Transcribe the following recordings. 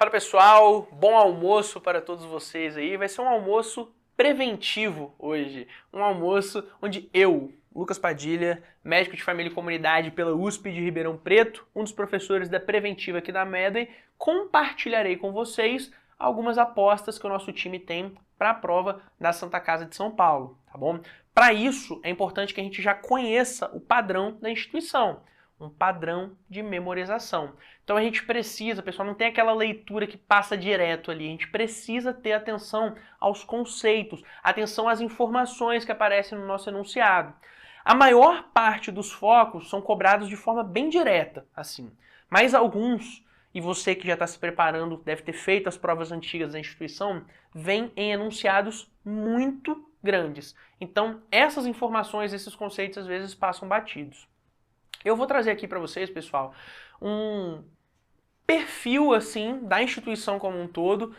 Fala pessoal, bom almoço para todos vocês aí. Vai ser um almoço preventivo hoje. Um almoço onde eu, Lucas Padilha, médico de família e comunidade pela USP de Ribeirão Preto, um dos professores da preventiva aqui da Medway, compartilharei com vocês algumas apostas que o nosso time tem para a prova da Santa Casa de São Paulo, tá bom? Para isso, é importante que a gente já conheça o padrão da instituição, um padrão de memorização. Então a gente precisa, pessoal, não tem aquela leitura que passa direto ali, a gente precisa ter atenção aos conceitos, atenção às informações que aparecem no nosso enunciado. A maior parte dos focos são cobrados de forma bem direta, assim, mas alguns, e você que já está se preparando, deve ter feito as provas antigas da instituição, vêm em enunciados muito grandes. Então essas informações, esses conceitos às vezes passam batidos. Eu vou trazer aqui para vocês, pessoal, um perfil assim da instituição como um todo,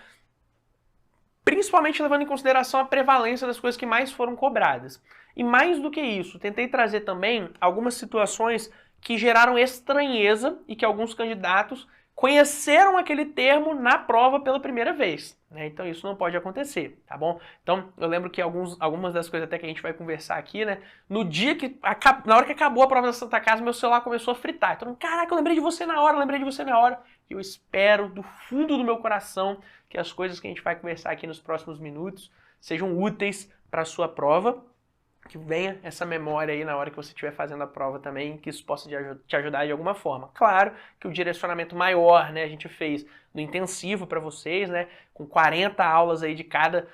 principalmente levando em consideração a prevalência das coisas que mais foram cobradas. E mais do que isso, tentei trazer também algumas situações que geraram estranheza e que alguns candidatos conheceram aquele termo na prova pela primeira vez, né? Então isso não pode acontecer, tá bom? Então eu lembro que algumas das coisas até que a gente vai conversar aqui, né? No dia que, na hora que acabou a prova da Santa Casa, meu celular começou a fritar. Então, caraca, eu lembrei de você na hora, lembrei de você na hora. E eu espero do fundo do meu coração que as coisas que a gente vai conversar aqui nos próximos minutos sejam úteis para a sua prova, que venha essa memória aí na hora que você estiver fazendo a prova também, que isso possa te ajudar de alguma forma. Claro que o direcionamento maior, né, a gente fez no intensivo para vocês, né, com 40 aulas aí de cada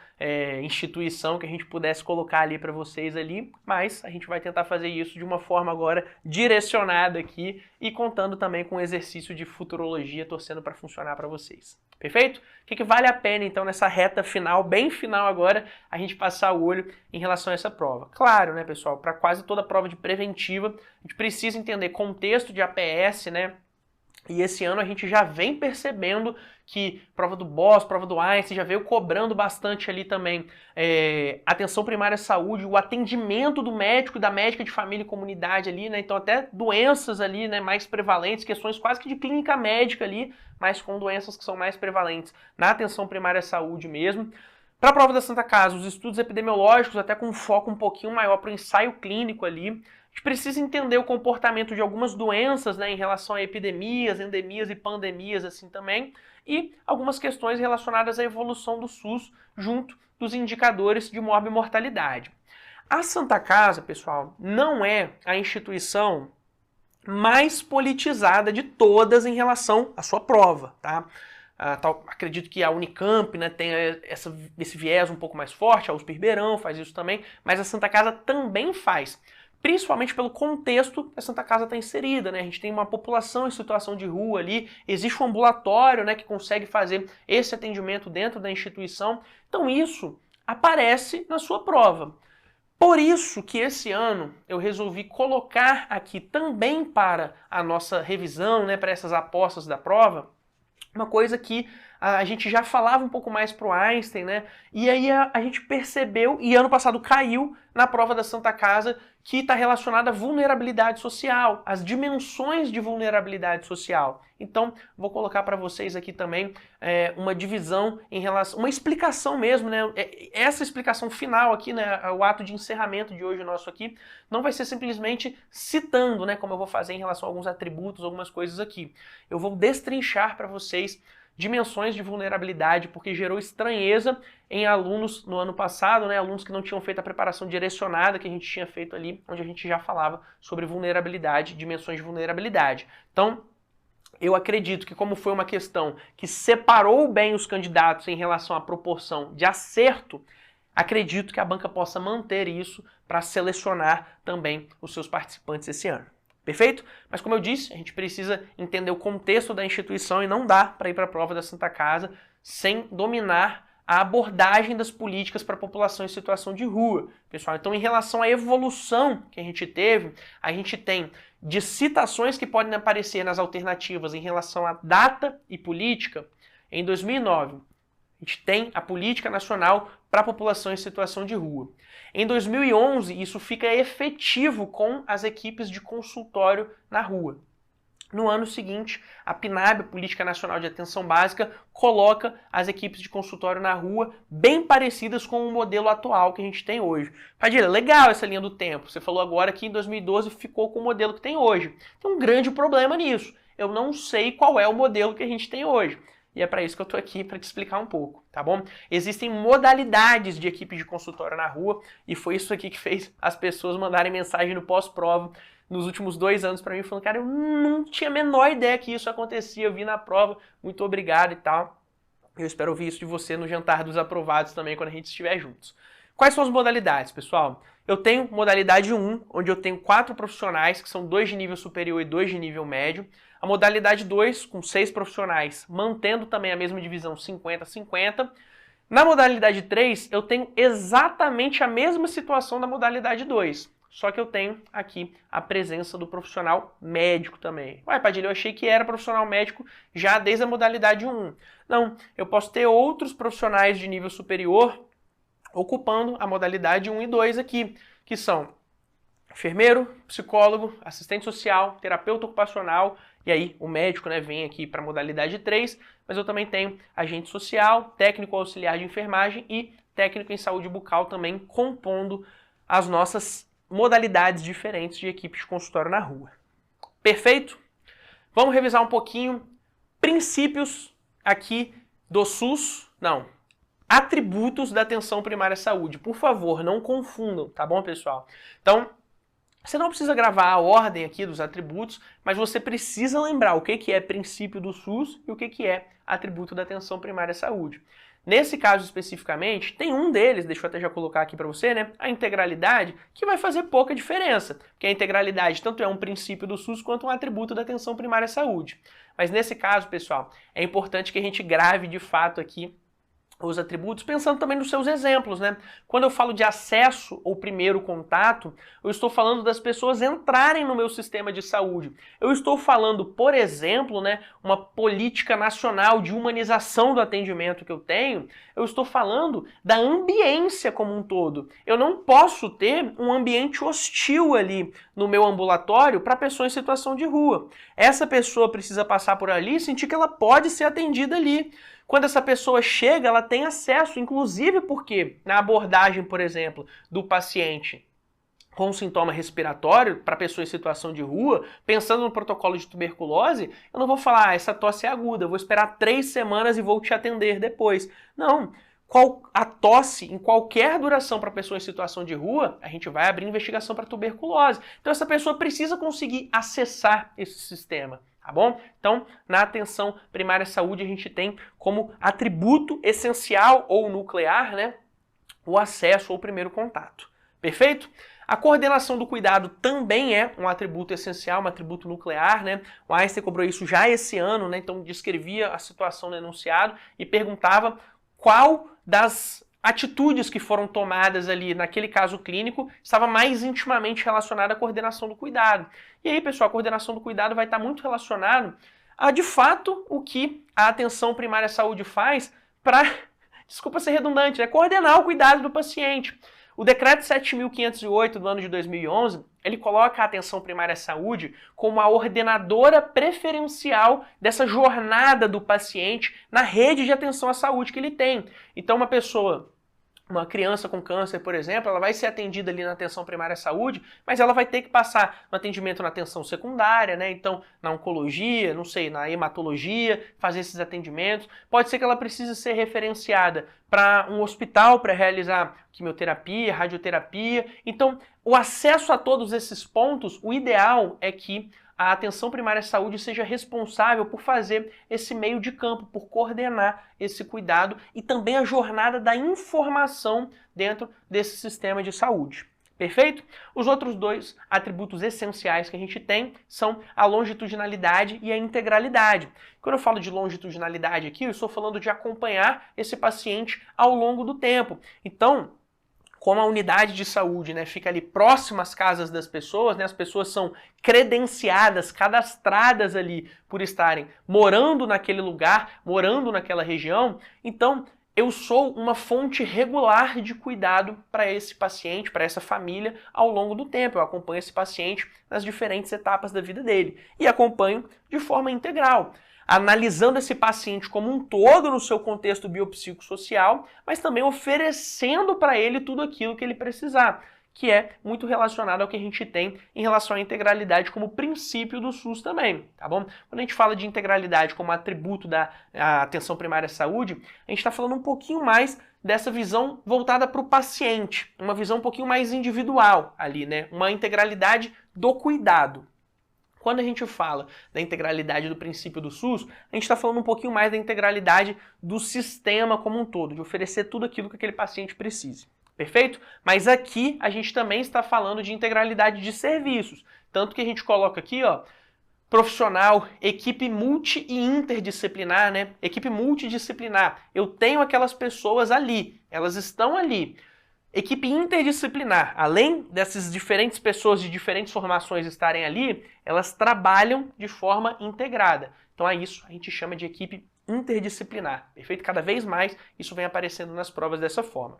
instituição que a gente pudesse colocar ali para vocês ali, mas a gente vai tentar fazer isso de uma forma agora direcionada aqui e contando também com um exercício de futurologia, torcendo para funcionar para vocês. Perfeito? O que vale a pena então nessa reta final, bem final agora, a gente passar o olho em relação a essa prova? Claro, né, pessoal, para quase toda prova de preventiva, a gente precisa entender contexto de APS, né? E esse ano a gente já vem percebendo que prova do Boss, prova do Einstein, já veio cobrando bastante ali também atenção primária à saúde, o atendimento do médico e da médica de família e comunidade ali, né? Então até doenças ali, né, mais prevalentes, questões quase que de clínica médica ali, mas com doenças que são mais prevalentes na atenção primária à saúde mesmo. Para a prova da Santa Casa, os estudos epidemiológicos, até com um foco um pouquinho maior para o ensaio clínico ali, a gente precisa entender o comportamento de algumas doenças, né, em relação a epidemias, endemias e pandemias assim também, e algumas questões relacionadas à evolução do SUS junto dos indicadores de morbimortalidade. A Santa Casa, pessoal, não é a instituição mais politizada de todas em relação à sua prova, tá? Acredito que a Unicamp, né, tem esse viés um pouco mais forte, a USP Ribeirão faz isso também, mas a Santa Casa também faz, principalmente pelo contexto que a Santa Casa está inserida, né? A gente tem uma população em situação de rua ali, existe um ambulatório, né, que consegue fazer esse atendimento dentro da instituição, então isso aparece na sua prova. Por isso que esse ano eu resolvi colocar aqui também para a nossa revisão, né, para essas apostas da prova, uma coisa que a gente já falava um pouco mais pro Einstein, né? E aí a gente percebeu, e ano passado caiu na prova da Santa Casa, que está relacionada à vulnerabilidade social, às dimensões de vulnerabilidade social. Então, vou colocar para vocês aqui também uma divisão em relação, uma explicação mesmo, né? Essa explicação final aqui, né? O ato de encerramento de hoje nosso aqui, não vai ser simplesmente citando, né? Como eu vou fazer em relação a alguns atributos, algumas coisas aqui. Eu vou destrinchar para vocês dimensões de vulnerabilidade, porque gerou estranheza em alunos no ano passado, né, alunos que não tinham feito a preparação direcionada que a gente tinha feito ali, onde a gente já falava sobre vulnerabilidade, dimensões de vulnerabilidade. Então, eu acredito que como foi uma questão que separou bem os candidatos em relação à proporção de acerto, acredito que a banca possa manter isso para selecionar também os seus participantes esse ano. Perfeito? Mas como eu disse, a gente precisa entender o contexto da instituição e não dá para ir para a prova da Santa Casa sem dominar a abordagem das políticas para a população em situação de rua. Pessoal, então em relação à evolução que a gente teve, a gente tem de citações que podem aparecer nas alternativas em relação a data e política. Em 2009, a gente tem a Política Nacional para a População em Situação de Rua. Em 2011, isso fica efetivo com as equipes de consultório na rua. No ano seguinte, a PNAB, a Política Nacional de Atenção Básica, coloca as equipes de consultório na rua bem parecidas com o modelo atual que a gente tem hoje. Padilha, legal essa linha do tempo. Você falou agora que em 2012 ficou com o modelo que tem hoje. Tem um grande problema nisso. Eu não sei qual é o modelo que a gente tem hoje. E é para isso que eu estou aqui, para te explicar um pouco, tá bom? Existem modalidades de equipe de consultório na rua e foi isso aqui que fez as pessoas mandarem mensagem no pós-prova nos últimos 2 anos para mim, falando, cara, eu não tinha a menor ideia que isso acontecia, eu vi na prova, muito obrigado e tal. Eu espero ouvir isso de você no jantar dos aprovados também, quando a gente estiver juntos. Quais são as modalidades, pessoal? Eu tenho modalidade 1, onde eu tenho 4 profissionais, que são 2 de nível superior e 2 de nível médio. A modalidade 2, com 6 profissionais, mantendo também a mesma divisão 50-50. Na modalidade 3, eu tenho exatamente a mesma situação da modalidade 2. Só que eu tenho aqui a presença do profissional médico também. Ué, Padilha, eu achei que era profissional médico já desde a modalidade 1. Não, eu posso ter outros profissionais de nível superior ocupando a modalidade 1 e 2 aqui, que são enfermeiro, psicólogo, assistente social, terapeuta ocupacional, e aí o médico, né, vem aqui para a modalidade 3, mas eu também tenho agente social, técnico auxiliar de enfermagem e técnico em saúde bucal também compondo as nossas modalidades diferentes de equipe de consultório na rua. Perfeito? Vamos revisar um pouquinho princípios aqui do SUS, atributos da atenção primária à saúde. Por favor, não confundam, tá bom, pessoal? Então, você não precisa gravar a ordem aqui dos atributos, mas você precisa lembrar o que é princípio do SUS e o que é atributo da atenção primária à saúde. Nesse caso especificamente, tem um deles, deixa eu até já colocar aqui para você, né? A integralidade, que vai fazer pouca diferença, porque a integralidade tanto é um princípio do SUS quanto um atributo da atenção primária à saúde. Mas nesse caso, pessoal, é importante que a gente grave de fato aqui os atributos, pensando também nos seus exemplos, né? Quando eu falo de acesso ou primeiro contato, eu estou falando das pessoas entrarem no meu sistema de saúde. Eu estou falando, por exemplo, né, uma política nacional de humanização do atendimento que eu tenho, eu estou falando da ambiência como um todo. Eu não posso ter um ambiente hostil ali no meu ambulatório para pessoa em situação de rua. Essa pessoa precisa passar por ali e sentir que ela pode ser atendida ali. Quando essa pessoa chega, ela tem acesso, inclusive porque na abordagem, por exemplo, do paciente com sintoma respiratório para pessoa em situação de rua, pensando no protocolo de tuberculose, eu não vou falar, essa tosse é aguda, eu vou esperar 3 semanas e vou te atender depois. Não. A tosse, em qualquer duração para pessoa em situação de rua, a gente vai abrir investigação para tuberculose. Então essa pessoa precisa conseguir acessar esse sistema. Tá bom? Então, na atenção primária à saúde, a gente tem como atributo essencial ou nuclear, né, o acesso ou primeiro contato. Perfeito? A coordenação do cuidado também é um atributo essencial, um atributo nuclear, né? O Einstein cobrou isso já esse ano, né? Então descrevia a situação no enunciado e perguntava qual das atitudes que foram tomadas ali naquele caso clínico estava mais intimamente relacionada à coordenação do cuidado. E aí, pessoal, a coordenação do cuidado vai estar muito relacionado a, de fato, o que a atenção primária à saúde faz para, desculpa ser redundante, né, coordenar o cuidado do paciente. O decreto 7.508 do ano de 2011, ele coloca a atenção primária à saúde como a ordenadora preferencial dessa jornada do paciente na rede de atenção à saúde que ele tem. Então uma criança com câncer, por exemplo, ela vai ser atendida ali na atenção primária à saúde, mas ela vai ter que passar no atendimento na atenção secundária, né? Então, na oncologia, não sei, na hematologia, fazer esses atendimentos. Pode ser que ela precise ser referenciada para um hospital para realizar quimioterapia, radioterapia. Então, o acesso a todos esses pontos, o ideal é que a atenção primária à saúde seja responsável por fazer esse meio de campo, por coordenar esse cuidado e também a jornada da informação dentro desse sistema de saúde. Perfeito? Os outros 2 atributos essenciais que a gente tem são a longitudinalidade e a integralidade. Quando eu falo de longitudinalidade aqui, eu estou falando de acompanhar esse paciente ao longo do tempo. Então, como a unidade de saúde, né, fica ali próxima às casas das pessoas, né, as pessoas são credenciadas, cadastradas ali por estarem morando naquele lugar, morando naquela região, então eu sou uma fonte regular de cuidado para esse paciente, para essa família, ao longo do tempo. Eu acompanho esse paciente nas diferentes etapas da vida dele e acompanho de forma integral, analisando esse paciente como um todo no seu contexto biopsicossocial, mas também oferecendo para ele tudo aquilo que ele precisar, que é muito relacionado ao que a gente tem em relação à integralidade como princípio do SUS também, tá bom? Quando a gente fala de integralidade como atributo da atenção primária à saúde, a gente está falando um pouquinho mais dessa visão voltada para o paciente, uma visão um pouquinho mais individual ali, né? Uma integralidade do cuidado. Quando a gente fala da integralidade do princípio do SUS, a gente está falando um pouquinho mais da integralidade do sistema como um todo, de oferecer tudo aquilo que aquele paciente precise. Perfeito? Mas aqui a gente também está falando de integralidade de serviços. Tanto que a gente coloca aqui, ó, profissional, equipe multi e interdisciplinar, né? Equipe multidisciplinar. Eu tenho aquelas pessoas ali, elas estão ali. Equipe interdisciplinar, além dessas diferentes pessoas de diferentes formações estarem ali, elas trabalham de forma integrada. Então é isso, a gente chama de equipe interdisciplinar. Perfeito? Cada vez mais isso vem aparecendo nas provas dessa forma.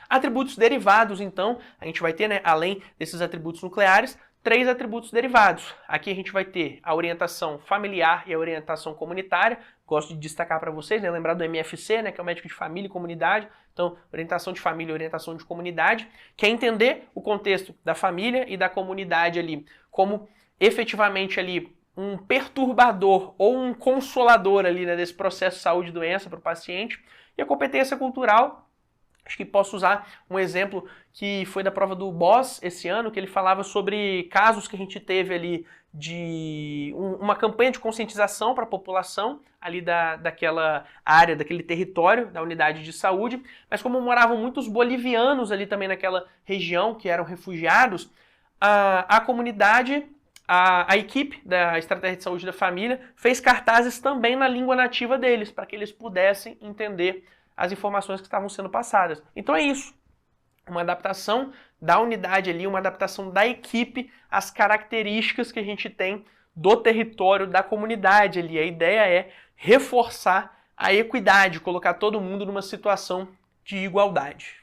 Atributos derivados, então, a gente vai ter, né, além desses atributos nucleares, 3 atributos derivados. Aqui a gente vai ter a orientação familiar e a orientação comunitária. Gosto de destacar para vocês, né, lembrar do MFC, né, que é o médico de família e comunidade. Então, orientação de família e orientação de comunidade, que é entender o contexto da família e da comunidade ali como efetivamente ali um perturbador ou um consolador ali, né, desse processo de saúde e doença para o paciente. E a competência cultural, acho que posso usar um exemplo que foi da prova do Boss esse ano, que ele falava sobre casos que a gente teve ali de uma campanha de conscientização para a população ali daquela área, daquele território da unidade de saúde, mas como moravam muitos bolivianos ali também naquela região, que eram refugiados, a comunidade, a equipe da Estratégia de Saúde da Família fez cartazes também na língua nativa deles, para que eles pudessem entender as informações que estavam sendo passadas. Então é isso, uma adaptação da unidade ali, uma adaptação da equipe às características que a gente tem do território, da comunidade ali. A ideia é reforçar a equidade, colocar todo mundo numa situação de igualdade.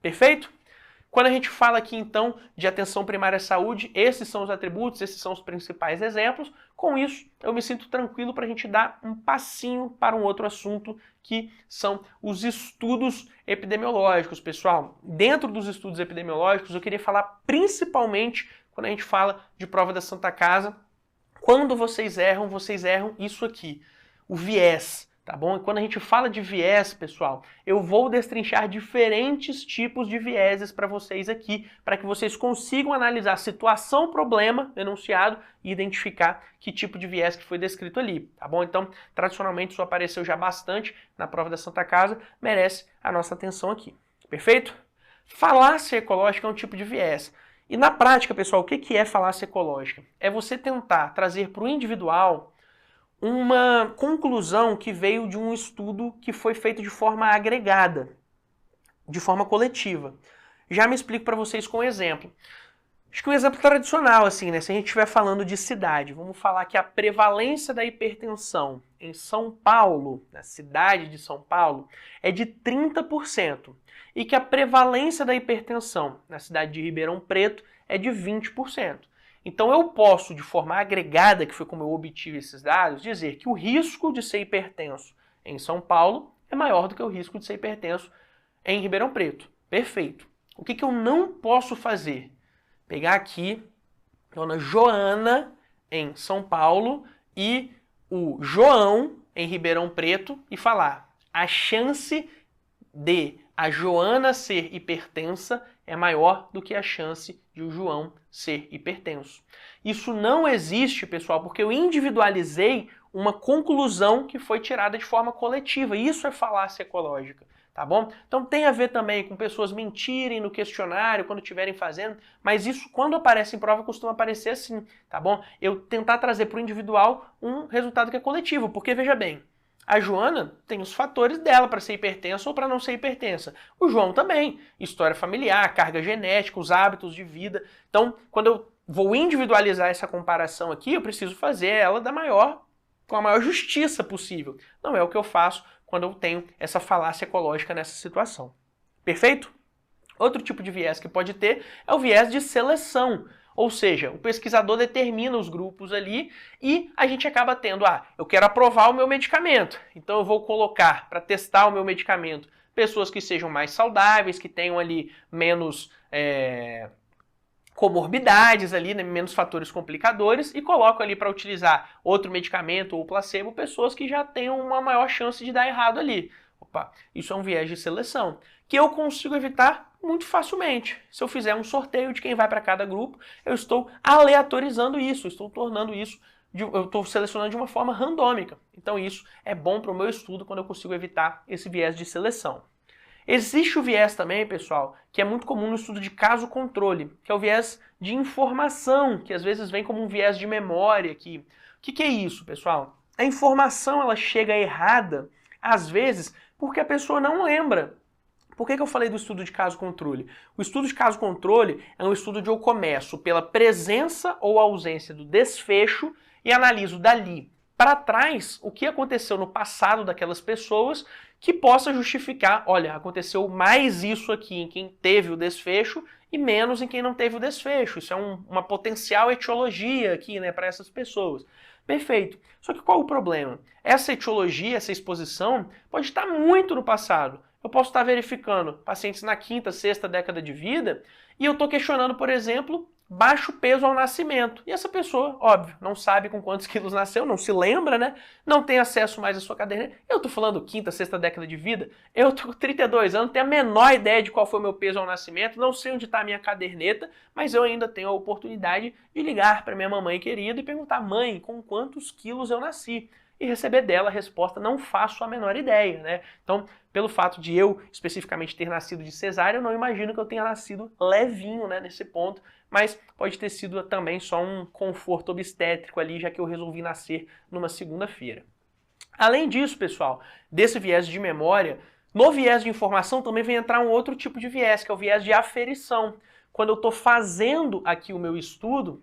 Perfeito? Quando a gente fala aqui, então, de atenção primária à saúde, esses são os atributos, esses são os principais exemplos. Com isso, eu me sinto tranquilo para a gente dar um passinho para um outro assunto, que são os estudos epidemiológicos, pessoal. Dentro dos estudos epidemiológicos, eu queria falar principalmente quando a gente fala de prova da Santa Casa. Quando vocês erram isso aqui, o viés. Tá bom? E quando a gente fala de viés, pessoal, eu vou destrinchar diferentes tipos de vieses para vocês aqui, para que vocês consigam analisar situação, problema, enunciado e identificar que tipo de viés que foi descrito ali, tá bom? Então, tradicionalmente isso apareceu já bastante na prova da Santa Casa, merece a nossa atenção aqui. Perfeito? Falácia ecológica é um tipo de viés. E na prática, pessoal, o que é falácia ecológica? É você tentar trazer para o individual uma conclusão que veio de um estudo que foi feito de forma agregada, de forma coletiva. Já me explico para vocês com um exemplo. Acho que um exemplo tradicional, assim, né? Se a gente estiver falando de cidade, vamos falar que a prevalência da hipertensão em São Paulo, na cidade de São Paulo, é de 30%. E que a prevalência da hipertensão na cidade de Ribeirão Preto é de 20%. Então eu posso, de forma agregada, que foi como eu obtive esses dados, dizer que o risco de ser hipertenso em São Paulo é maior do que o risco de ser hipertenso em Ribeirão Preto. Perfeito. O que eu não posso fazer? Pegar aqui Dona Joana em São Paulo e o João em Ribeirão Preto e falar: a chance de a Joana ser hipertensa é maior do que a chance de o João ser hipertenso. Isso não existe, pessoal, porque eu individualizei uma conclusão que foi tirada de forma coletiva. Isso é falácia ecológica, tá bom? Então tem a ver também com pessoas mentirem no questionário quando estiverem fazendo, mas isso quando aparece em prova costuma aparecer assim, tá bom? Eu tentar trazer para o individual um resultado que é coletivo, porque veja bem, a Joana tem os fatores dela para ser hipertensa ou para não ser hipertensa. O João também. História familiar, carga genética, os hábitos de vida. Então, quando eu vou individualizar essa comparação aqui, eu preciso fazer ela com a maior justiça possível. Não é o que eu faço quando eu tenho essa falácia ecológica nessa situação. Perfeito? Outro tipo de viés que pode ter é o viés de seleção. Ou seja, o pesquisador determina os grupos ali e a gente acaba tendo, eu quero aprovar o meu medicamento, então eu vou colocar para testar o meu medicamento pessoas que sejam mais saudáveis, que tenham ali menos comorbidades ali, né, menos fatores complicadores, e coloco ali para utilizar outro medicamento ou placebo pessoas que já tenham uma maior chance de dar errado ali. Opa, isso é um viés de seleção, que eu consigo evitar muito facilmente. Se eu fizer um sorteio de quem vai para cada grupo, eu estou aleatorizando isso, estou tornando isso, eu estou selecionando de uma forma randômica. Então isso é bom para o meu estudo quando eu consigo evitar esse viés de seleção. Existe o viés também, pessoal, que é muito comum no estudo de caso-controle, que é o viés de informação, que às vezes vem como um viés de memória aqui. O que é isso, pessoal? A informação ela chega errada, às vezes, porque a pessoa não lembra. Por que eu falei do estudo de caso-controle? O estudo de caso-controle é um estudo onde eu começo pela presença ou ausência do desfecho e analiso dali para trás o que aconteceu no passado daquelas pessoas que possa justificar, olha, aconteceu mais isso aqui em quem teve o desfecho e menos em quem não teve o desfecho. Isso é uma potencial etiologia aqui, né, para essas pessoas. Perfeito. Só que qual o problema? Essa etiologia, essa exposição pode estar muito no passado. Eu posso estar verificando pacientes na quinta, sexta década de vida e eu estou questionando, por exemplo, baixo peso ao nascimento. E essa pessoa, óbvio, não sabe com quantos quilos nasceu, não se lembra, né? Não tem acesso mais à sua caderneta. Eu tô falando quinta, sexta década de vida, eu tô com 32 anos, não tenho a menor ideia de qual foi o meu peso ao nascimento, não sei onde está a minha caderneta, mas eu ainda tenho a oportunidade de ligar para minha mamãe querida e perguntar, mãe, com quantos quilos eu nasci? E receber dela a resposta, não faço a menor ideia, né? Então, pelo fato de eu especificamente ter nascido de cesárea, eu não imagino que eu tenha nascido levinho, né, nesse ponto, mas pode ter sido também só um conforto obstétrico ali, já que eu resolvi nascer numa segunda-feira. Além disso, pessoal, desse viés de memória, no viés de informação também vem entrar um outro tipo de viés, que é o viés de aferição. Quando eu estou fazendo aqui o meu estudo,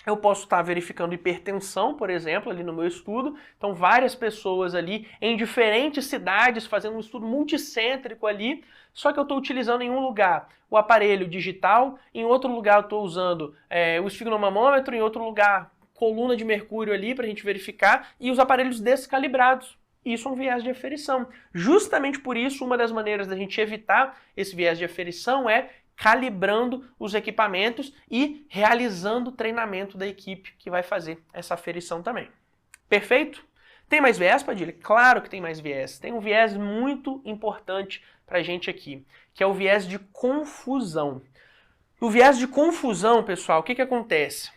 eu posso estar verificando hipertensão, por exemplo, ali no meu estudo. Então, várias pessoas ali em diferentes cidades fazendo um estudo multicêntrico ali. Só que eu estou utilizando em um lugar o aparelho digital, em outro lugar eu estou usando o esfigmomamômetro, em outro lugar coluna de mercúrio ali para a gente verificar e os aparelhos descalibrados. Isso é um viés de aferição. Justamente por isso, uma das maneiras da gente evitar esse viés de aferição é calibrando os equipamentos e realizando o treinamento da equipe que vai fazer essa aferição também. Perfeito? Tem mais viés, Padilha? Claro que tem mais viés. Tem um viés muito importante pra gente aqui, que é o viés de confusão. O viés de confusão, pessoal, o que acontece?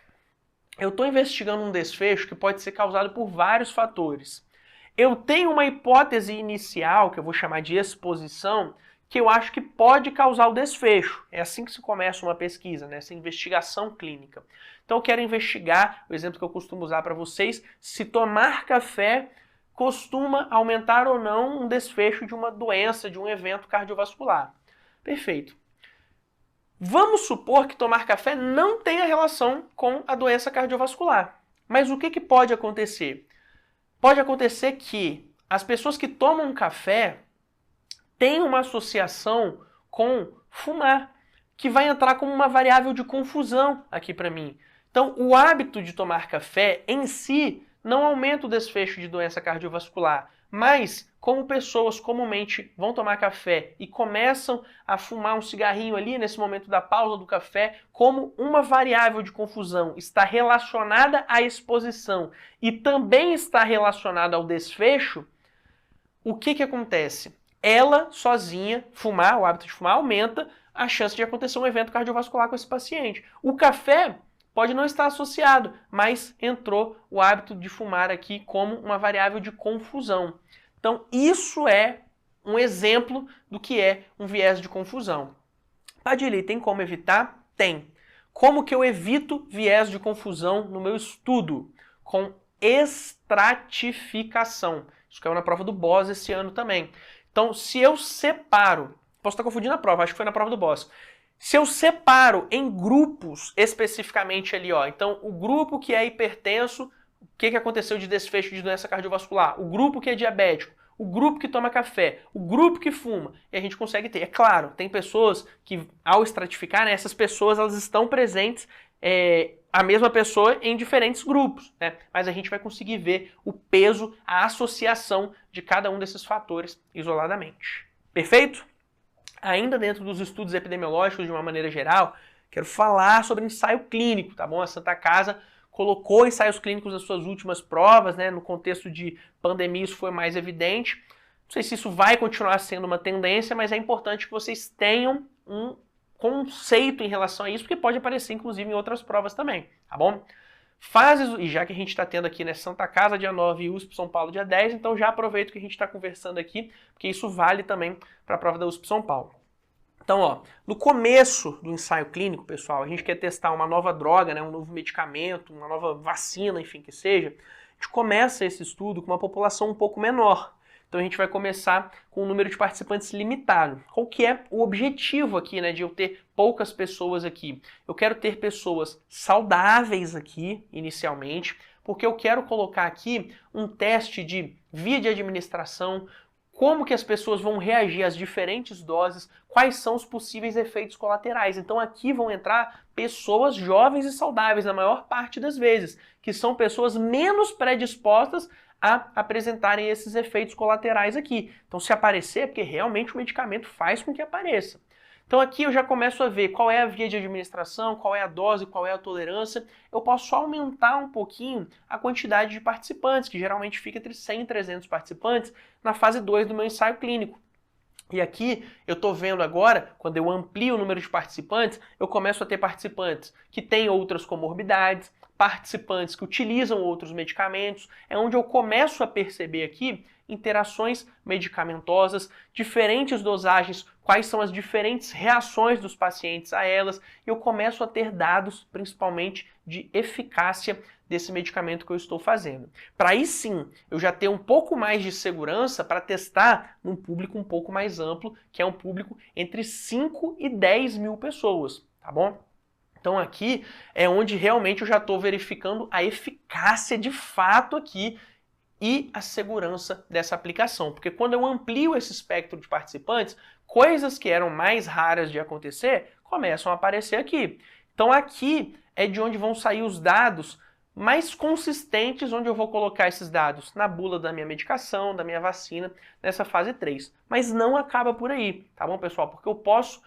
Eu estou investigando um desfecho que pode ser causado por vários fatores. Eu tenho uma hipótese inicial, que eu vou chamar de exposição, que eu acho que pode causar o desfecho. É assim que se começa uma pesquisa, né? Essa investigação clínica. Então eu quero investigar, o exemplo que eu costumo usar para vocês, se tomar café costuma aumentar ou não um desfecho de uma doença, de um evento cardiovascular. Perfeito. Vamos supor que tomar café não tenha relação com a doença cardiovascular. Mas o que pode acontecer? Pode acontecer que as pessoas que tomam café tem uma associação com fumar, que vai entrar como uma variável de confusão aqui para mim. Então, o hábito de tomar café em si não aumenta o desfecho de doença cardiovascular, mas como pessoas comumente vão tomar café e começam a fumar um cigarrinho ali nesse momento da pausa do café, como uma variável de confusão está relacionada à exposição e também está relacionada ao desfecho, o que acontece? Ela, sozinha, fumar, o hábito de fumar, aumenta a chance de acontecer um evento cardiovascular com esse paciente. O café pode não estar associado, mas entrou o hábito de fumar aqui como uma variável de confusão. Então, isso é um exemplo do que é um viés de confusão. Padilha, tem como evitar? Tem. Como que eu evito viés de confusão no meu estudo? Com estratificação. Isso caiu na prova do Boss esse ano também. Então, se eu separo, posso estar confundindo a prova, acho que foi na prova do Boss. Se eu separo em grupos especificamente ali, ó, então o grupo que é hipertenso, o que aconteceu de desfecho de doença cardiovascular? O grupo que é diabético, o grupo que toma café, o grupo que fuma, e a gente consegue ter. É claro, tem pessoas que, ao estratificar, né, essas pessoas elas estão presentes, a mesma pessoa em diferentes grupos, né? Mas a gente vai conseguir ver o peso, a associação de cada um desses fatores isoladamente. Perfeito? Ainda dentro dos estudos epidemiológicos de uma maneira geral, quero falar sobre ensaio clínico, tá bom? A Santa Casa colocou ensaios clínicos nas suas últimas provas, né? No contexto de pandemia isso foi mais evidente. Não sei se isso vai continuar sendo uma tendência, mas é importante que vocês tenham um conceito em relação a isso, porque pode aparecer inclusive em outras provas também, tá bom? Fases, e já que a gente está tendo aqui, né, Santa Casa dia 9 e USP São Paulo dia 10, então já aproveito que a gente está conversando aqui, porque isso vale também para a prova da USP São Paulo. Então, ó, no começo do ensaio clínico, pessoal, a gente quer testar uma nova droga, né, um novo medicamento, uma nova vacina, enfim, que seja. A gente começa esse estudo com uma população um pouco menor. Então a gente vai começar com um número de participantes limitado. Qual que é o objetivo aqui, né, de eu ter poucas pessoas aqui? Eu quero ter pessoas saudáveis aqui, inicialmente, porque eu quero colocar aqui um teste de via de administração, como que as pessoas vão reagir às diferentes doses, quais são os possíveis efeitos colaterais. Então aqui vão entrar pessoas jovens e saudáveis, na maior parte das vezes, que são pessoas menos predispostas a apresentarem esses efeitos colaterais aqui. Então se aparecer é porque realmente o medicamento faz com que apareça. Então aqui eu já começo a ver qual é a via de administração, qual é a dose, qual é a tolerância. Eu posso aumentar um pouquinho a quantidade de participantes, que geralmente fica entre 100 e 300 participantes na fase 2 do meu ensaio clínico. E aqui eu estou vendo agora, quando eu amplio o número de participantes, eu começo a ter participantes que têm outras comorbidades, participantes que utilizam outros medicamentos, é onde eu começo a perceber aqui interações medicamentosas, diferentes dosagens, quais são as diferentes reações dos pacientes a elas, e eu começo a ter dados, principalmente, de eficácia desse medicamento que eu estou fazendo. Para aí sim, eu já ter um pouco mais de segurança para testar num público um pouco mais amplo, que é um público entre 5 e 10 mil pessoas, tá bom? Então aqui é onde realmente eu já estou verificando a eficácia de fato aqui e a segurança dessa aplicação. Porque quando eu amplio esse espectro de participantes, coisas que eram mais raras de acontecer começam a aparecer aqui. Então aqui é de onde vão sair os dados mais consistentes, onde eu vou colocar esses dados na bula da minha medicação, da minha vacina, nessa fase 3. Mas não acaba por aí, tá bom, pessoal? Porque eu posso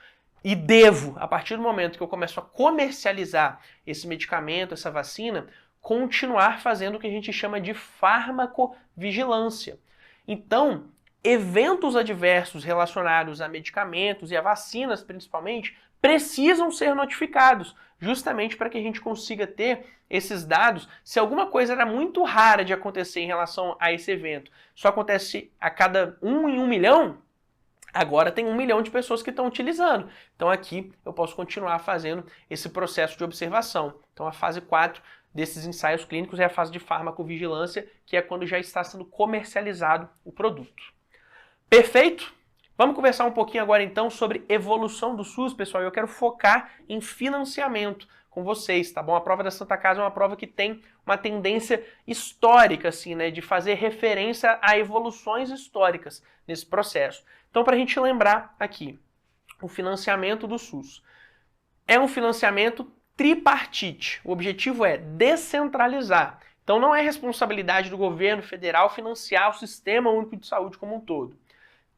e devo, a partir do momento que eu começo a comercializar esse medicamento, essa vacina, continuar fazendo o que a gente chama de farmacovigilância. Então, eventos adversos relacionados a medicamentos e a vacinas, principalmente, precisam ser notificados, justamente para que a gente consiga ter esses dados. Se alguma coisa era muito rara de acontecer em relação a esse evento, só acontece a cada 1 em 1 milhão, agora tem 1 milhão de pessoas que estão utilizando. Então aqui eu posso continuar fazendo esse processo de observação. Então a fase 4 desses ensaios clínicos é a fase de farmacovigilância, que é quando já está sendo comercializado o produto. Perfeito? Vamos conversar um pouquinho agora então sobre evolução do SUS, pessoal. Eu quero focar em financiamento com vocês, tá bom? A prova da Santa Casa é uma prova que tem uma tendência histórica, assim, né, de fazer referência a evoluções históricas nesse processo. Então, para a gente lembrar aqui, o financiamento do SUS é um financiamento tripartite. O objetivo é descentralizar. Então, não é responsabilidade do governo federal financiar o Sistema Único de Saúde como um todo.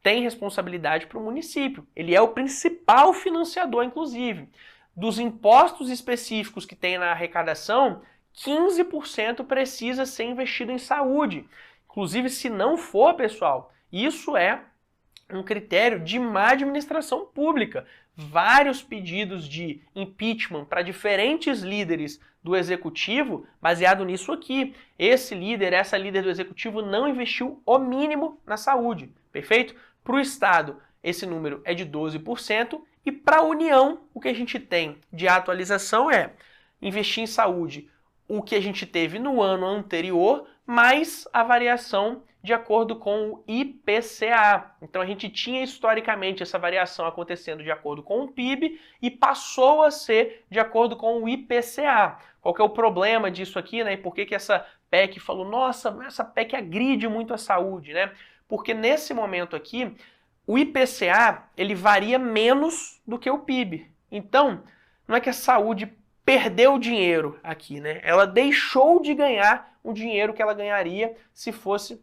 Tem responsabilidade para o município. Ele é o principal financiador, inclusive. Dos impostos específicos que tem na arrecadação, 15% precisa ser investido em saúde. Inclusive, se não for, pessoal, isso é um critério de má administração pública. Vários pedidos de impeachment para diferentes líderes do executivo, baseado nisso aqui. Esse líder, essa líder do executivo não investiu o mínimo na saúde, perfeito? Para o Estado, esse número é de 12%, e para a União, o que a gente tem de atualização é investir em saúde o que a gente teve no ano anterior, mais a variação de acordo com o IPCA. Então a gente tinha historicamente essa variação acontecendo de acordo com o PIB e passou a ser de acordo com o IPCA. Qual que é o problema disso aqui, né? E por que essa PEC falou, nossa, essa PEC agride muito a saúde, né? Porque nesse momento aqui, o IPCA, ele varia menos do que o PIB. Então, não é que a saúde perdeu dinheiro aqui, né? Ela deixou de ganhar o dinheiro que ela ganharia se fosse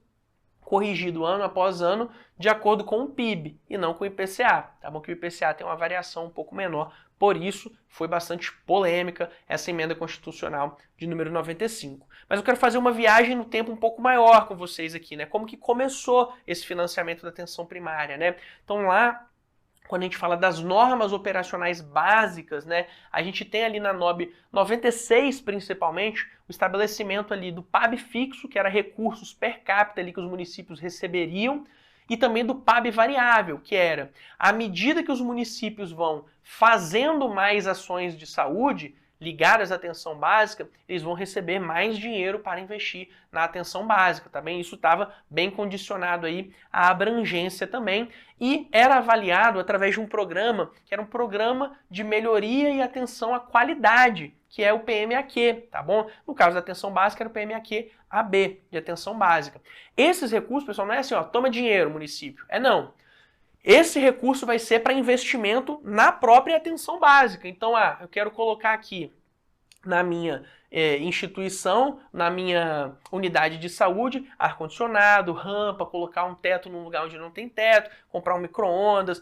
corrigido ano após ano de acordo com o PIB e não com o IPCA, tá bom? Que o IPCA tem uma variação um pouco menor, por isso foi bastante polêmica essa emenda constitucional de número 95. Mas eu quero fazer uma viagem no tempo um pouco maior com vocês aqui, né? Como que começou esse financiamento da atenção primária, né? Então lá, quando a gente fala das normas operacionais básicas, né, a gente tem ali na NOB 96, principalmente, o estabelecimento ali do PAB fixo, que era recursos per capita ali que os municípios receberiam, e também do PAB variável, que era, à medida que os municípios vão fazendo mais ações de saúde, ligadas à atenção básica, eles vão receber mais dinheiro para investir na atenção básica, tá bem? Isso estava bem condicionado aí à abrangência também e era avaliado através de um programa, que era um programa de melhoria e atenção à qualidade, que é o PMAQ, tá bom? No caso da atenção básica era o PMAQ-AB, de atenção básica. Esses recursos, pessoal, não é assim, ó, toma dinheiro, município. É não. Esse recurso vai ser para investimento na própria atenção básica. Então, eu quero colocar aqui na minha instituição, na minha unidade de saúde, ar-condicionado, rampa, colocar um teto num lugar onde não tem teto, comprar um micro-ondas,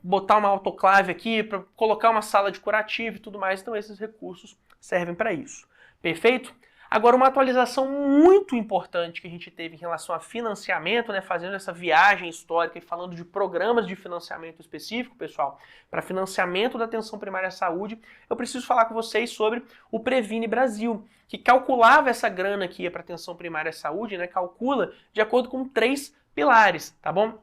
botar uma autoclave aqui, para colocar uma sala de curativo e tudo mais. Então, esses recursos servem para isso. Perfeito? Agora, uma atualização muito importante que a gente teve em relação a financiamento, né, fazendo essa viagem histórica e falando de programas de financiamento específico, pessoal, para financiamento da atenção primária à saúde, eu preciso falar com vocês sobre o Previne Brasil, que calculava essa grana que ia para atenção primária à saúde, né, calcula de acordo com 3 pilares, tá bom?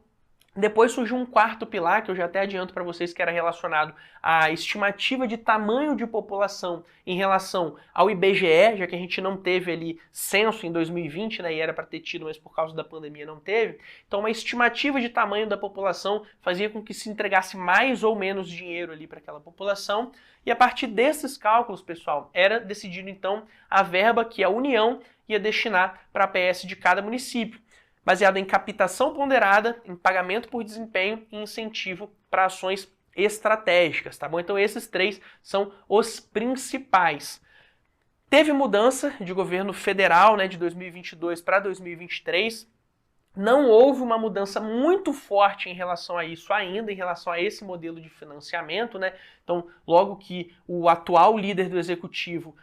Depois surgiu um quarto pilar, que eu já até adianto para vocês que era relacionado à estimativa de tamanho de população em relação ao IBGE, já que a gente não teve ali censo em 2020, né, e era para ter tido, mas por causa da pandemia não teve. Então uma estimativa de tamanho da população fazia com que se entregasse mais ou menos dinheiro ali para aquela população, e a partir desses cálculos, pessoal, era decidido então a verba que a União ia destinar para a PS de cada município, baseado em captação ponderada, em pagamento por desempenho e incentivo para ações estratégicas, tá bom? Então esses 3 são os principais. Teve mudança de governo federal, né, de 2022 para 2023. Não houve uma mudança muito forte em relação a isso ainda, em relação a esse modelo de financiamento, né? Então, logo que o atual líder do executivo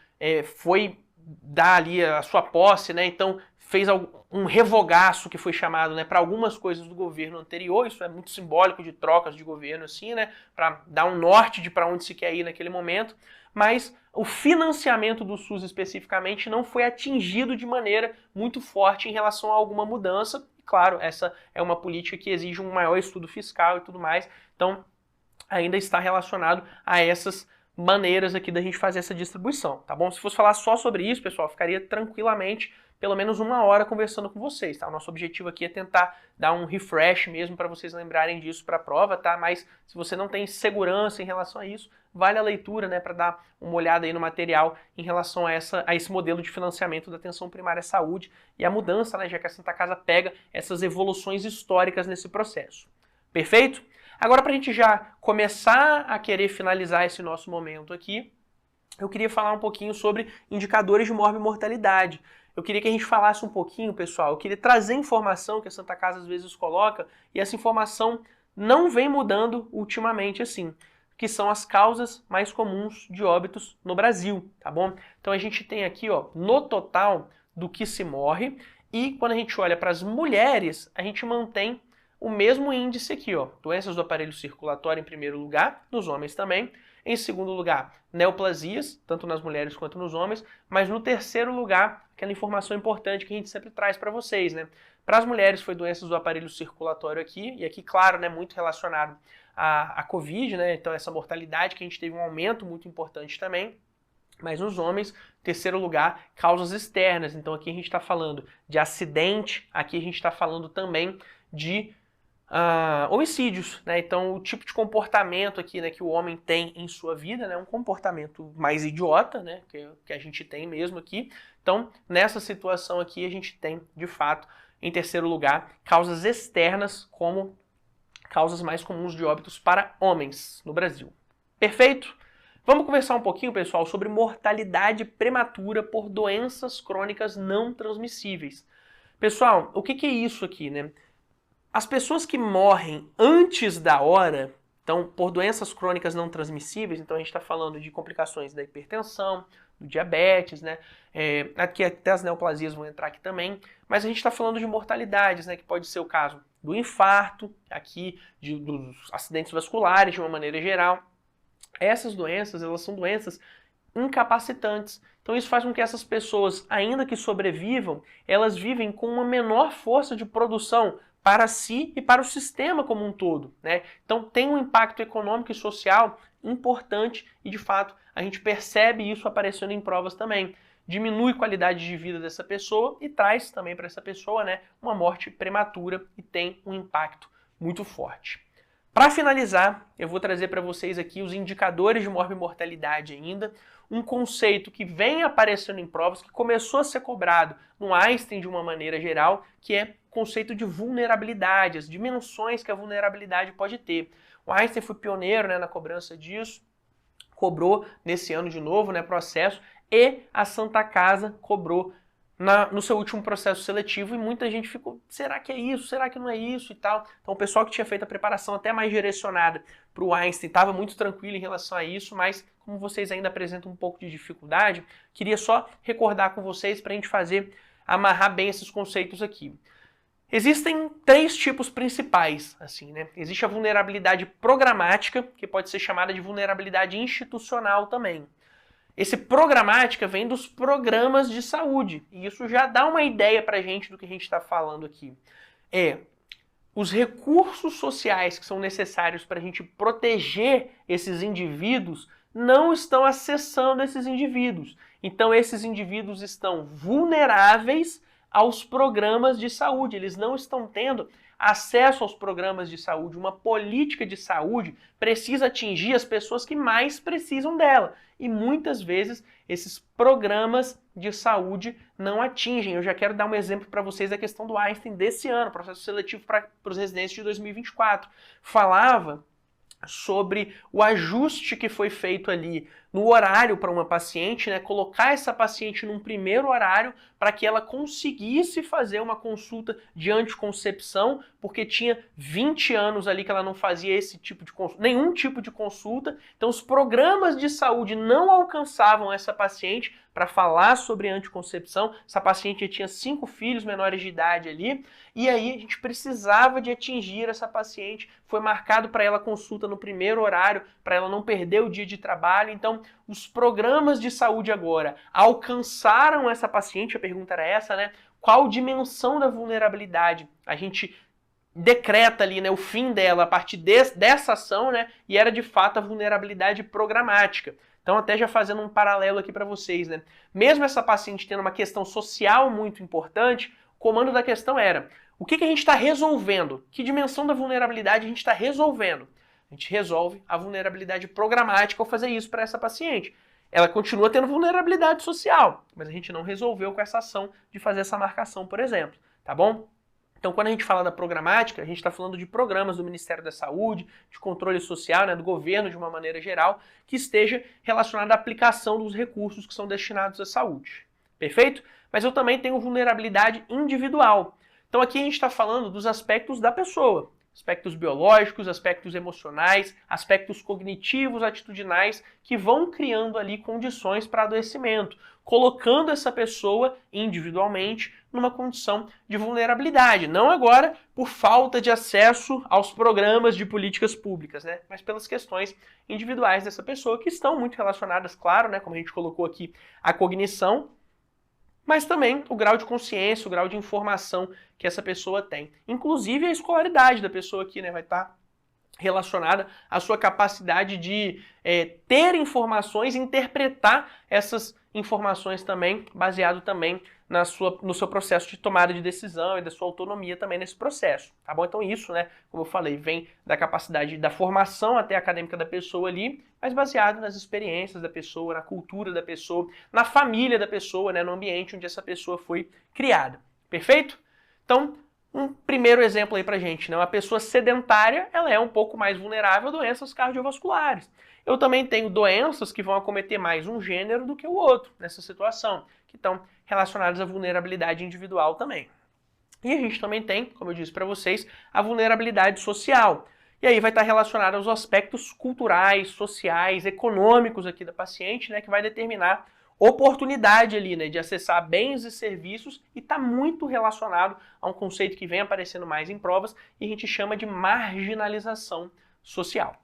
foi dar ali a sua posse, né? Então fez um revogaço que foi chamado, né, para algumas coisas do governo anterior. Isso é muito simbólico de trocas de governo assim, né, para dar um norte de para onde se quer ir naquele momento. Mas o financiamento do SUS especificamente não foi atingido de maneira muito forte em relação a alguma mudança. E, claro, essa é uma política que exige um maior estudo fiscal e tudo mais. Então ainda está relacionado a essas maneiras aqui da gente fazer essa distribuição, tá bom? Se fosse falar só sobre isso, pessoal, ficaria tranquilamente pelo menos 1 hora conversando com vocês, tá? O nosso objetivo aqui é tentar dar um refresh mesmo para vocês lembrarem disso para a prova, tá? Mas se você não tem segurança em relação a isso, vale a leitura, né, para dar uma olhada aí no material em relação a esse modelo de financiamento da atenção primária à saúde e a mudança, né, já que a Santa Casa pega essas evoluções históricas nesse processo. Perfeito? Agora, para a gente já começar a querer finalizar esse nosso momento aqui, eu queria falar um pouquinho sobre indicadores de morbimortalidade. Eu queria que a gente falasse um pouquinho, pessoal, eu queria trazer informação que a Santa Casa às vezes coloca, e essa informação não vem mudando ultimamente assim, que são as causas mais comuns de óbitos no Brasil, tá bom? Então a gente tem aqui, ó, no total do que se morre, e quando a gente olha para as mulheres, a gente mantém o mesmo índice aqui, ó, doenças do aparelho circulatório em primeiro lugar, nos homens também. Em segundo lugar, neoplasias, tanto nas mulheres quanto nos homens. Mas no terceiro lugar, aquela informação importante que a gente sempre traz para vocês, né? Para as mulheres foi doenças do aparelho circulatório aqui, e aqui, claro, né, muito relacionado à Covid, né? Então essa mortalidade que a gente teve um aumento muito importante também. Mas nos homens, terceiro lugar, causas externas. Então aqui a gente está falando de acidente, aqui a gente está falando também de homicídios, né? Então o tipo de comportamento aqui, né, que o homem tem em sua vida, né, um comportamento mais idiota, né, que a gente tem mesmo aqui. Então nessa situação aqui a gente tem de fato em terceiro lugar, causas externas, como causas mais comuns de óbitos para homens no Brasil. Perfeito? Vamos conversar um pouquinho, pessoal, sobre mortalidade prematura por doenças crônicas não transmissíveis. Pessoal, o que é isso aqui, né? As pessoas que morrem antes da hora, então, por doenças crônicas não transmissíveis, então a gente está falando de complicações da hipertensão, do diabetes, né? Aqui até as neoplasias vão entrar aqui também, mas a gente está falando de mortalidades, né? Que pode ser o caso do infarto, aqui dos acidentes vasculares de uma maneira geral. Essas doenças, elas são doenças incapacitantes. Então isso faz com que essas pessoas, ainda que sobrevivam, elas vivem com uma menor força de produção para si e para o sistema como um todo, né? Então tem um impacto econômico e social importante e, de fato, a gente percebe isso aparecendo em provas também. Diminui a qualidade de vida dessa pessoa e traz também para essa pessoa, né, uma morte prematura e tem um impacto muito forte. Para finalizar, eu vou trazer para vocês aqui os indicadores de morbimortalidade ainda, um conceito que vem aparecendo em provas, que começou a ser cobrado no Einstein de uma maneira geral, que é o conceito de vulnerabilidade, as dimensões que a vulnerabilidade pode ter. O Einstein foi pioneiro, né, na cobrança disso, cobrou nesse ano de novo, né, processo, e a Santa Casa cobrou no seu último processo seletivo, e muita gente ficou, será que é isso? Será que não é isso? E tal. Então o pessoal que tinha feito a preparação até mais direcionada para o Einstein estava muito tranquilo em relação a isso, mas como vocês ainda apresentam um pouco de dificuldade, queria só recordar com vocês para a gente amarrar bem esses conceitos aqui. Existem 3 tipos principais, assim, né? Existe a vulnerabilidade programática, que pode ser chamada de vulnerabilidade institucional também. Esse programática vem dos programas de saúde, e isso já dá uma ideia pra gente do que a gente está falando aqui. Os recursos sociais que são necessários para a gente proteger esses indivíduos não estão acessando esses indivíduos. Então esses indivíduos estão vulneráveis aos programas de saúde, eles não estão tendo acesso aos programas de saúde. Uma política de saúde precisa atingir as pessoas que mais precisam dela. E muitas vezes esses programas de saúde não atingem. Eu já quero dar um exemplo para vocês da questão do Einstein desse ano, processo seletivo para os residentes de 2024. Falava sobre o ajuste que foi feito ali no horário para uma paciente, né? Colocar essa paciente num primeiro horário para que ela conseguisse fazer uma consulta de anticoncepção, porque tinha 20 anos ali que ela não fazia esse tipo de consulta, nenhum tipo de consulta. Então os programas de saúde não alcançavam essa paciente para falar sobre anticoncepção. Essa paciente tinha 5 filhos menores de idade ali, e aí a gente precisava de atingir essa paciente. Foi marcado para ela consulta no primeiro horário, para ela não perder o dia de trabalho. Então, os programas de saúde agora alcançaram essa paciente, a pergunta era essa, né? Qual dimensão da vulnerabilidade a gente decreta ali, né, o fim dela a partir dessa ação, né? E era de fato a vulnerabilidade programática. Então, até já fazendo um paralelo aqui para vocês, né? Mesmo essa paciente tendo uma questão social muito importante, o comando da questão era: o que a gente está resolvendo? Que dimensão da vulnerabilidade a gente está resolvendo? A gente resolve a vulnerabilidade programática ao fazer isso para essa paciente. Ela continua tendo vulnerabilidade social, mas a gente não resolveu com essa ação de fazer essa marcação, por exemplo, tá bom? Então, quando a gente fala da programática, a gente está falando de programas do Ministério da Saúde, de controle social, né, do governo de uma maneira geral, que esteja relacionado à aplicação dos recursos que são destinados à saúde. Perfeito? Mas eu também tenho vulnerabilidade individual. Então, aqui a gente está falando dos aspectos da pessoa. Aspectos biológicos, aspectos emocionais, aspectos cognitivos, atitudinais, que vão criando ali condições para adoecimento, colocando essa pessoa individualmente numa condição de vulnerabilidade. Não agora por falta de acesso aos programas de políticas públicas, né? Mas pelas questões individuais dessa pessoa, que estão muito relacionadas, claro, né? Como a gente colocou aqui, à cognição, mas também o grau de consciência, o grau de informação que essa pessoa tem. Inclusive a escolaridade da pessoa aqui, né, vai estar relacionada à sua capacidade de ter informações, interpretar essas informações também, baseado também no seu processo de tomada de decisão e da sua autonomia também nesse processo, tá bom? Então isso, né, como eu falei, vem da capacidade da formação até acadêmica da pessoa ali, mas baseado nas experiências da pessoa, na cultura da pessoa, na família da pessoa, né, no ambiente onde essa pessoa foi criada. Perfeito? Então, um primeiro exemplo aí pra gente, né? Uma pessoa sedentária, ela é um pouco mais vulnerável a doenças cardiovasculares. Eu também tenho doenças que vão acometer mais um gênero do que o outro nessa situação, que estão relacionadas à vulnerabilidade individual também. E a gente também tem, como eu disse para vocês, a vulnerabilidade social. E aí vai estar relacionado aos aspectos culturais, sociais, econômicos aqui da paciente, né, que vai determinar oportunidade ali, né, de acessar bens e serviços, e está muito relacionado a um conceito que vem aparecendo mais em provas e a gente chama de marginalização social.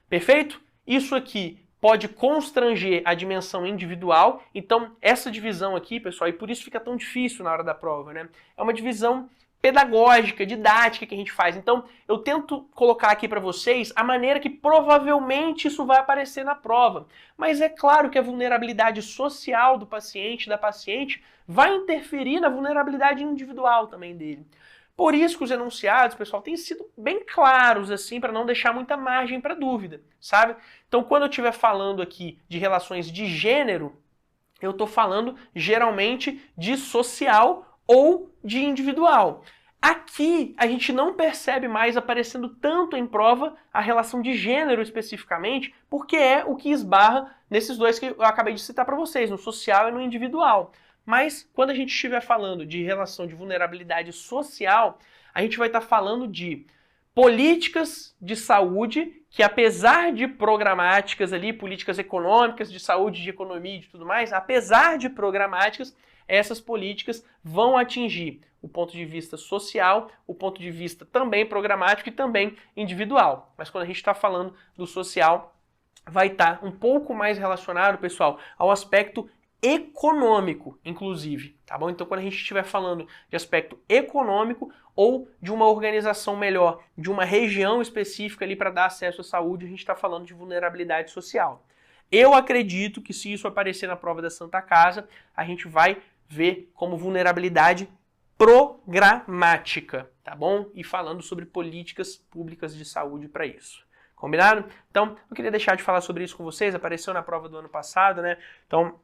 Perfeito? Isso aqui pode constranger a dimensão individual, então essa divisão aqui, pessoal, e por isso fica tão difícil na hora da prova, né? É uma divisão pedagógica, didática que a gente faz. Então, eu tento colocar aqui para vocês a maneira que provavelmente isso vai aparecer na prova. Mas é claro que a vulnerabilidade social do paciente, da paciente, vai interferir na vulnerabilidade individual também dele. Por isso que os enunciados, pessoal, têm sido bem claros, assim, para não deixar muita margem para dúvida, sabe? Então, quando eu estiver falando aqui de relações de gênero, eu estou falando geralmente de social ou de individual. Aqui, a gente não percebe mais aparecendo tanto em prova a relação de gênero especificamente, porque é o que esbarra nesses dois que eu acabei de citar para vocês, no social e no individual. Mas, quando a gente estiver falando de relação de vulnerabilidade social, a gente vai estar falando de políticas de saúde que, apesar de programáticas ali, políticas econômicas, de saúde, de economia e de tudo mais, apesar de programáticas, essas políticas vão atingir o ponto de vista social, o ponto de vista também programático e também individual. Mas quando a gente está falando do social, vai estar um pouco mais relacionado, pessoal, ao aspecto econômico, inclusive, tá bom? Então, quando a gente estiver falando de aspecto econômico ou de uma organização melhor, de uma região específica ali para dar acesso à saúde, a gente está falando de vulnerabilidade social. Eu acredito que se isso aparecer na prova da Santa Casa, a gente vai ver como vulnerabilidade programática, tá bom? E falando sobre políticas públicas de saúde para isso. Combinado? Então, eu queria deixar de falar sobre isso com vocês, apareceu na prova do ano passado, né? Então,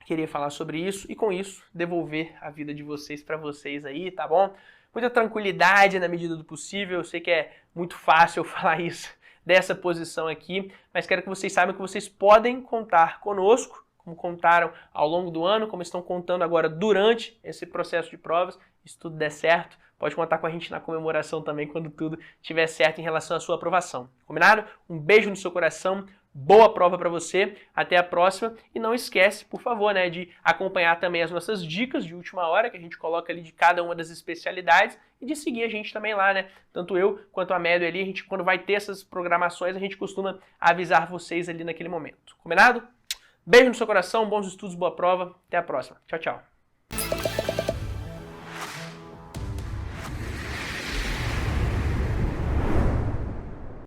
queria falar sobre isso e com isso devolver a vida de vocês para vocês aí, tá bom? Muita tranquilidade na medida do possível, eu sei que é muito fácil eu falar isso dessa posição aqui, mas quero que vocês saibam que vocês podem contar conosco, como contaram ao longo do ano, como estão contando agora durante esse processo de provas. Se tudo der certo, pode contar com a gente na comemoração também, quando tudo estiver certo em relação à sua aprovação. Combinado? Um beijo no seu coração, boa prova para você, até a próxima. E não esquece, por favor, né, de acompanhar também as nossas dicas de última hora, que a gente coloca ali de cada uma das especialidades, e de seguir a gente também lá, né? Tanto eu quanto a Médio ali, a gente, quando vai ter essas programações, a gente costuma avisar vocês ali naquele momento. Combinado? Beijo no seu coração, bons estudos, boa prova, até a próxima. Tchau, tchau.